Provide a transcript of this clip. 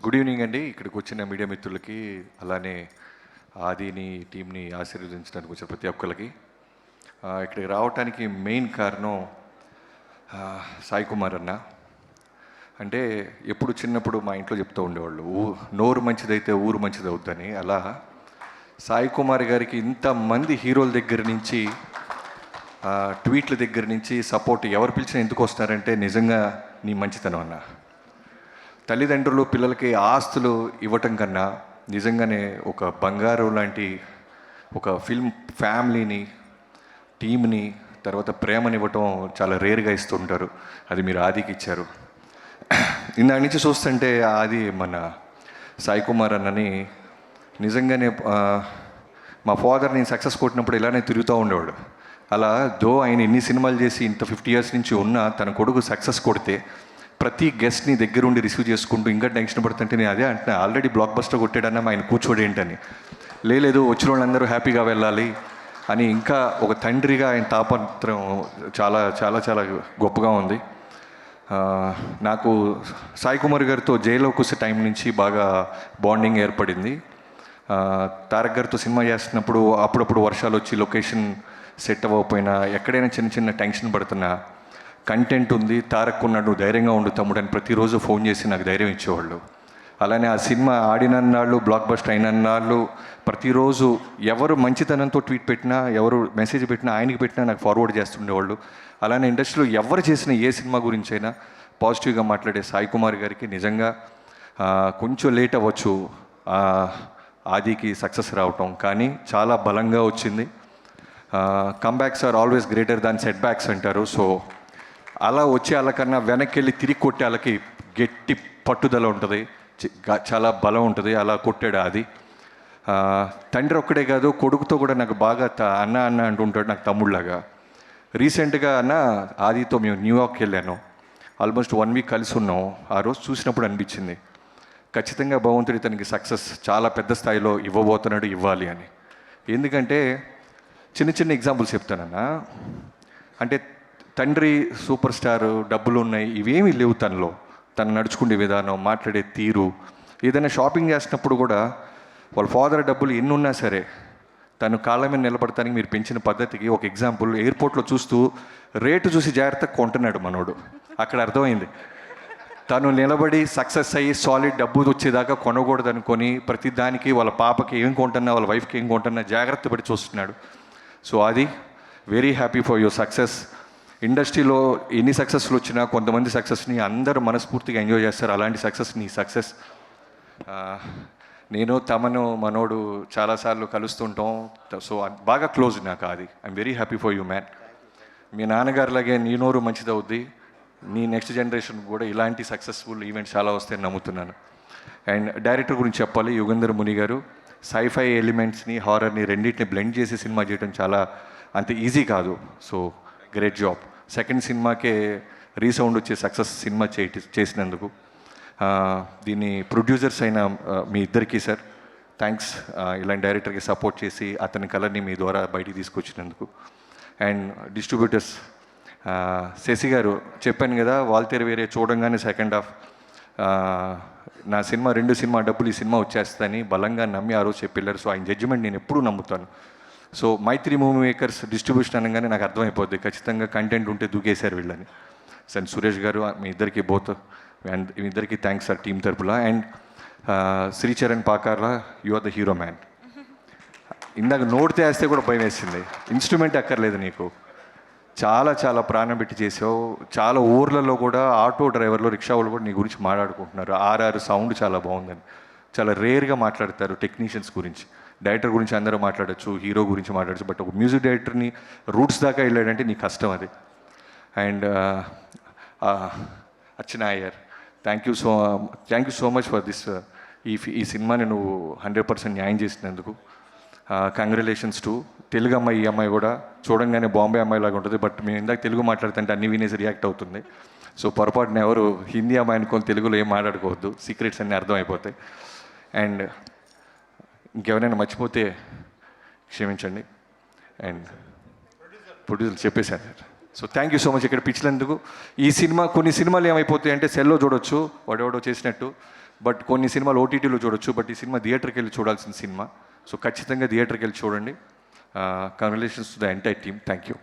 Good evening అండి. ఇక్కడికి వచ్చిన మీడియా మిత్రులకి, అలానే ఆదిని టీంని ఆశీర్వదించడానికి వచ్చిన ప్రతి ఒక్కరికి. ఇక్కడికి రావడానికి మెయిన్ కారణం సాయి కుమార్ అన్న. అంటే ఎప్పుడు చిన్నప్పుడు మా ఇంట్లో చెప్తూ ఉండేవాళ్ళు, నోరు మంచిదైతే ఊరు మంచిది అవుద్దని. అలా సాయి కుమార్ గారికి ఇంతమంది హీరోల దగ్గర నుంచి, ట్వీట్ల దగ్గర నుంచి సపోర్ట్ ఎవరు పిలిచినా ఎందుకు వస్తున్నారంటే నిజంగా నీ మంచితనం అన్న. తల్లిదండ్రులు పిల్లలకి ఆస్తులు ఇవ్వటం కన్నా నిజంగానే ఒక బంగారం లాంటి ఒక ఫిల్మ్ ఫ్యామిలీని, టీంని, తర్వాత ప్రేమని ఇవ్వటం చాలా రేర్గా ఇస్తుంటారు. అది మీరు ఆదికి ఇచ్చారు. ఇందా నుంచి చూస్తుంటే ఆది మన సాయి కుమార్ అన్నని నిజంగానే మా ఫాదర్ నేను సక్సెస్ కొట్టినప్పుడు ఇలానే తిరుగుతూ ఉండేవాడు. అలా ఆయన ఎన్ని సినిమాలు చేసి ఇంత 50 years నుంచి ఉన్నా తన కొడుకు సక్సెస్ కొడితే ప్రతి గెస్ట్ని దగ్గరుండి రిసీవ్ చేసుకుంటూ ఇంకా టెన్షన్ పడుతుంటే నేను అదే అంటున్నా, ఆల్రెడీ బ్లాక్ బస్టర్ కొట్టాడన్నా ఆయన కూర్చోడు ఏంటని. లేదు వచ్చిన వాళ్ళందరూ హ్యాపీగా వెళ్ళాలి అని ఇంకా ఒక తండ్రిగా ఆయన తాపత్రం చాలా చాలా చాలా గొప్పగా ఉంది. నాకు సాయి కుమార్ గారితో జైల్లోకి వచ్చే టైం నుంచి బాగా బాండింగ్ ఏర్పడింది. తారక్ గారితో సినిమా చేస్తున్నప్పుడు అప్పుడప్పుడు వర్షాలు వచ్చి లొకేషన్ సెట్ అవ్వకపోయినా, ఎక్కడైనా చిన్న చిన్న టెన్షన్ పడుతున్నా, కంటెంట్ ఉంది, తారక్ ఉన్నాడు, నువ్వు ధైర్యంగా ఉండు తమ్ముడు అని ప్రతిరోజు ఫోన్ చేసి నాకు ధైర్యం ఇచ్చేవాళ్ళు. అలానే ఆ సినిమా ఆడినన్నాళ్ళు, బ్లాక్ బస్టర్ అయినన్నాళ్ళు ప్రతిరోజు ఎవరు మంచితనంతో ట్వీట్ పెట్టినా, ఎవరు మెసేజ్ పెట్టినా, ఆయనకి పెట్టినా నాకు ఫార్వర్డ్ చేస్తుండేవాళ్ళు. అలానే ఇండస్ట్రీలో ఎవరు చేసిన ఏ సినిమా గురించి అయినా పాజిటివ్గా మాట్లాడే సాయి కుమార్ గారికి నిజంగా కొంచెం లేట్ అవ్వచ్చు ఆదికి సక్సెస్ రావటం, కానీ చాలా బలంగా వచ్చింది. Comebacks are always greater than setbacks అంటారు. సో అలా వచ్చే వాళ్ళకన్నా వెనక్కి వెళ్ళి తిరిగి కొట్టే వాళ్ళకి గట్టి పట్టుదల ఉంటుంది, చాలా బలం ఉంటుంది. అలా కొట్టాడు ఆది. తండ్రి ఒక్కడే కాదు, కొడుకుతో కూడా నాకు బాగా అన్న అన్న అంటుంటాడు, నాకు తమ్ముళ్ళలాగా. రీసెంట్గా అన్న ఆదితో మేము న్యూయార్క్ వెళ్ళాను, ఆల్మోస్ట్ 1 week కలిసి ఉన్నాం. ఆ రోజు చూసినప్పుడు అనిపించింది ఖచ్చితంగా భగవంతుడి తనకి సక్సెస్ చాలా పెద్ద స్థాయిలో ఇవ్వబోతున్నాడు, ఇవ్వాలి అని. ఎందుకంటే చిన్న చిన్న ఎగ్జాంపుల్స్ చెప్తానన్నా. అంటే తండ్రి సూపర్ స్టార్, డబ్బులు ఉన్నాయి, ఇవేమీ లేవు తనలో. తను నడుచుకునే విధానం, మాట్లాడే తీరు, ఏదైనా షాపింగ్ చేసినప్పుడు కూడా వాళ్ళ ఫాదర్ డబ్బులు ఎన్ని ఉన్నా సరే తను కాళ్ళ మీద నిలబడటానికి మీరు పెంచిన పద్ధతికి ఒక ఎగ్జాంపుల్, ఎయిర్పోర్ట్లో చూస్తూ రేటు చూసి జాగ్రత్తగా కొంటున్నాడు మనోడు. అక్కడ అర్థమైంది తను నిలబడి సక్సెస్ అయ్యి సాలిడ్ డబ్బు వచ్చేదాకా కొనకూడదు అనుకొని ప్రతి దానికి వాళ్ళ పాపకి ఏం కొంటున్నా, వాళ్ళ వైఫ్కి ఏం కొంటున్నా జాగ్రత్త పడి చూస్తున్నాడు. సో అది very happy for your success. ఇండస్ట్రీలో ఎన్ని సక్సెస్లు వచ్చినా కొంతమంది సక్సెస్ని అందరూ మనస్ఫూర్తిగా ఎంజాయ్ చేస్తారు. అలాంటి సక్సెస్ నీ సక్సెస్. నేను తమను మనోడు చాలాసార్లు కలుస్తుంటాం. సో బాగా క్లోజ్ నాకు అది. I'm very happy for you man. మీ నాన్నగారిలాగే నీ నోరు మంచిదవుద్ది, నీ నెక్స్ట్ జనరేషన్ కూడా ఇలాంటి సక్సెస్ఫుల్ ఈవెంట్స్ చాలా వస్తాయని నమ్ముతున్నాను. అండ్ డైరెక్టర్ గురించి చెప్పాలి, యుగంధర్ ముని గారు. సైఫై ఎలిమెంట్స్ని, హారర్ని రెండింటిని బ్లెండ్ చేసి సినిమా చేయడం చాలా అంత ఈజీ కాదు. So great job. సెకండ్ సినిమాకే రీసౌండ్ వచ్చే సక్సెస్ సినిమా చేసినందుకు. దీన్ని ప్రొడ్యూసర్స్ అయిన మీ ఇద్దరికీ సార్ థ్యాంక్స్. ఇలాంటి డైరెక్టర్కి సపోర్ట్ చేసి అతని కలర్ని మీ ద్వారా బయటికి తీసుకొచ్చినందుకు. అండ్ డిస్ట్రిబ్యూటర్స్ శశి గారు, చెప్పాను కదా వాల్తేరు వేరే చూడంగానే సెకండ్ హాఫ్ నా సినిమా 2 సినిమా డబ్బులు ఈ సినిమా వచ్చేస్తాయని బలంగా నమ్మి ఆ రోజు చెప్పారు. సో ఆయన జడ్జిమెంట్ నేను ఎప్పుడూ నమ్ముతాను. సో మైత్రి మూవీ మేకర్స్ డిస్ట్రిబ్యూషన్ అనగానే నాకు అర్థమైపోద్ది ఖచ్చితంగా కంటెంట్ ఉంటే దూకేశారు వీళ్ళని. సార్ సురేష్ గారు, మీ ఇద్దరికి మీ ఇద్దరికి థ్యాంక్స్ సార్ టీం తరపున. And Sricharan Pakala, you are the hero man. ఇందాక నోటితే వేస్తే కూడా భయం వేసింది. ఇన్స్ట్రుమెంట్ అక్కర్లేదు నీకు, చాలా చాలా ప్రాణం పెట్టి చేసావు. చాలా ఊర్లలో కూడా ఆటో డ్రైవర్లు, రిక్షా వాళ్ళు కూడా నీ గురించి మాట్లాడుకుంటున్నారు. ఆర్ఆర్ సౌండ్ చాలా బాగుందని. చాలా రేర్గా మాట్లాడతారు టెక్నీషియన్స్ గురించి. డైరెక్టర్ గురించి అందరూ మాట్లాడచ్చు, హీరో గురించి మాట్లాడచ్చు, బట్ ఒక మ్యూజిక్ డైరెక్టర్ని రూట్స్ దాకా వెళ్ళాడంటే నీ కష్టం అది. And Archana Iyer, thank you so much for this. ఈ సినిమాని నువ్వు 100% న్యాయం చేసినందుకు కంగ్రాచులేషన్స్ టు. తెలుగు అమ్మాయి, ఈ అమ్మాయి కూడా చూడంగానే బాంబే అమ్మాయి లాగా ఉంటుంది, బట్ మేము ఇందాక తెలుగు మాట్లాడుతుంటే అన్ని వినేసి రియాక్ట్ అవుతుంది. సో పొరపాటున ఎవరు హిందీ అమ్మాయి అనుకొని తెలుగులో ఏం మాట్లాడుకోవద్దు, సీక్రెట్స్ అన్నీ అర్థమైపోతాయి. అండ్ ఇంకెవరైనా మర్చిపోతే క్షమించండి. అండ్ ప్రొడ్యూసర్ చెప్పేశారు. So thank you so much ఇక్కడ పిచ్చినందుకు. ఈ సినిమా, కొన్ని సినిమాలు ఏమైపోతాయి అంటే సెల్లో చూడొచ్చు వాడెవడో చేసినట్టు, బట్ కొన్ని సినిమాలు ఓటీటీలో చూడొచ్చు, బట్ ఈ సినిమా థియేటర్కి వెళ్ళి చూడాల్సిన సినిమా. సో ఖచ్చితంగా థియేటర్కి వెళ్ళి చూడండి. Congratulations to the entire team. Thank you.